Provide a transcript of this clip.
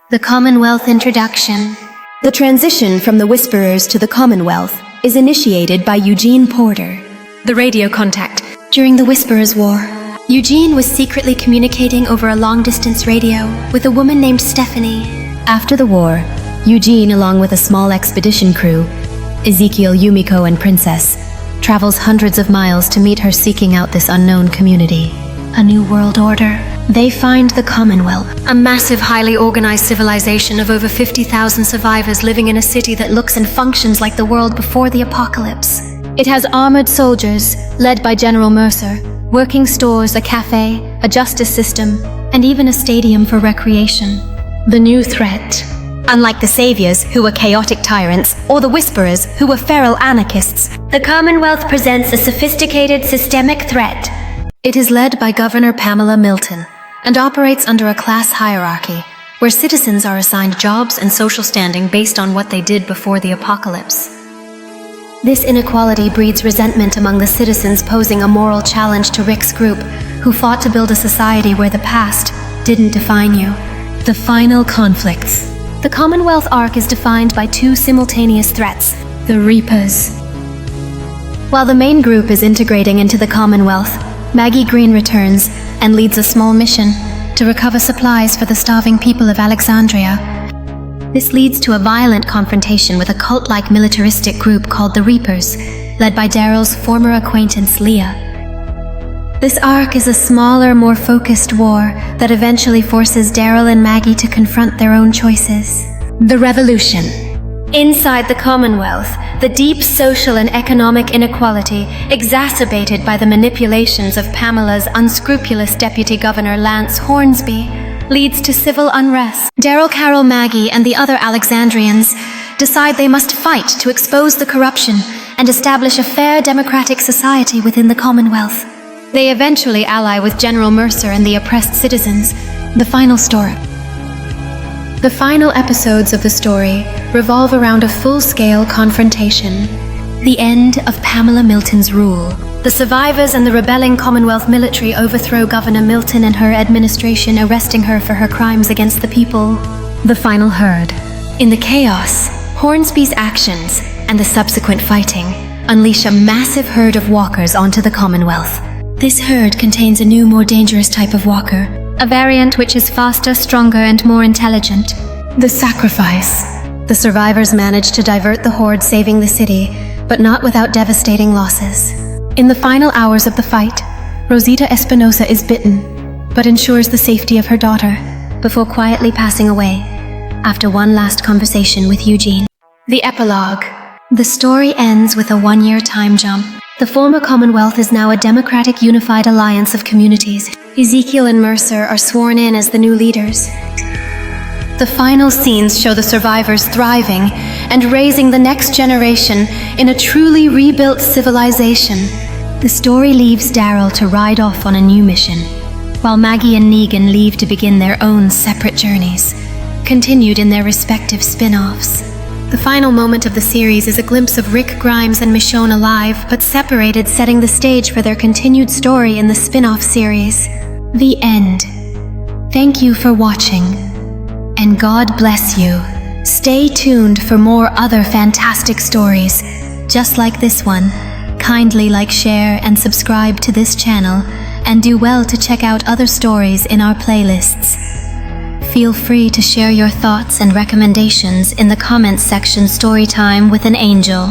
The Commonwealth Introduction. The transition from the Whisperers to the Commonwealth is initiated by Eugene Porter. The radio contact. During the Whisperers' War, Eugene was secretly communicating over a long-distance radio with a woman named Stephanie. After the war, Eugene, along with a small expedition crew, Ezekiel, Yumiko, and Princess, travels hundreds of miles to meet her seeking out this unknown community. A new world order. They find the Commonwealth, a massive, highly organized civilization of over 50,000 survivors living in a city that looks and functions like the world before the apocalypse. It has armored soldiers, led by General Mercer, working stores, a cafe, a justice system, and even a stadium for recreation. The new threat. Unlike the Saviors, who were chaotic tyrants, or the Whisperers, who were feral anarchists, the Commonwealth presents a sophisticated, systemic threat. It is led by Governor Pamela Milton, and operates under a class hierarchy, where citizens are assigned jobs and social standing based on what they did before the apocalypse. This inequality breeds resentment among the citizens, posing a moral challenge to Rick's group, who fought to build a society where the past didn't define you. The final conflicts. The Commonwealth arc is defined by two simultaneous threats, the Reapers. While the main group is integrating into the Commonwealth, Maggie Green returns and leads a small mission to recover supplies for the starving people of Alexandria. This leads to a violent confrontation with a cult-like militaristic group called the Reapers, led by Daryl's former acquaintance Leah. This arc is a smaller, more focused war that eventually forces Daryl and Maggie to confront their own choices. The Revolution. Inside the Commonwealth, the deep social and economic inequality, exacerbated by the manipulations of Pamela's unscrupulous Deputy Governor Lance Hornsby, leads to civil unrest. Daryl, Carol, Maggie, and the other Alexandrians decide they must fight to expose the corruption and establish a fair democratic society within the Commonwealth. They eventually ally with General Mercer and the oppressed citizens. The final story. The final episodes of the story revolve around a full-scale confrontation. The end of Pamela Milton's rule. The survivors and the rebelling Commonwealth military overthrow Governor Milton and her administration, arresting her for her crimes against the people. The final herd. In the chaos, Hornsby's actions and the subsequent fighting unleash a massive herd of walkers onto the Commonwealth. This herd contains a new, more dangerous type of walker, a variant which is faster, stronger, and more intelligent. The sacrifice. The survivors manage to divert the horde, saving the city, but not without devastating losses. In the final hours of the fight, Rosita Espinosa is bitten, but ensures the safety of her daughter before quietly passing away after one last conversation with Eugene. The epilogue. The story ends with a one-year time jump. The former Commonwealth is now a democratic, unified alliance of communities. Ezekiel and Mercer are sworn in as the new leaders. The final scenes show the survivors thriving and raising the next generation in a truly rebuilt civilization. The story leaves Daryl to ride off on a new mission, while Maggie and Negan leave to begin their own separate journeys, continued in their respective spin-offs. The final moment of the series is a glimpse of Rick Grimes and Michonne alive, but separated, setting the stage for their continued story in the spin-off series. The end. Thank you for watching, and God bless you. Stay tuned for more other fantastic stories, just like this one. Kindly like, share, and subscribe to this channel, and do well to check out other stories in our playlists. Feel free to share your thoughts and recommendations in the comments section. Storytime with an Angel.